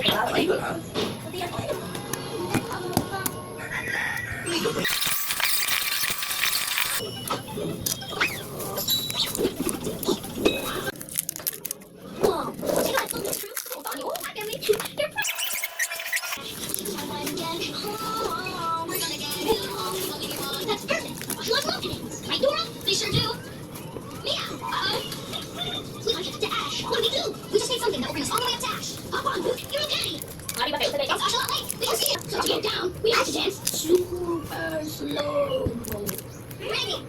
Ay, ha? That's perfect. I love marketing. Right, Dora? They sure do. Mia, we gotta get to Ash. What do we do? We just need something that will bring us all the way up to Ash. Hop on, Luke. You're okay. Marty, but it's Ash a lot late. We can see it. So to get down, we have to dance super slow. Ready?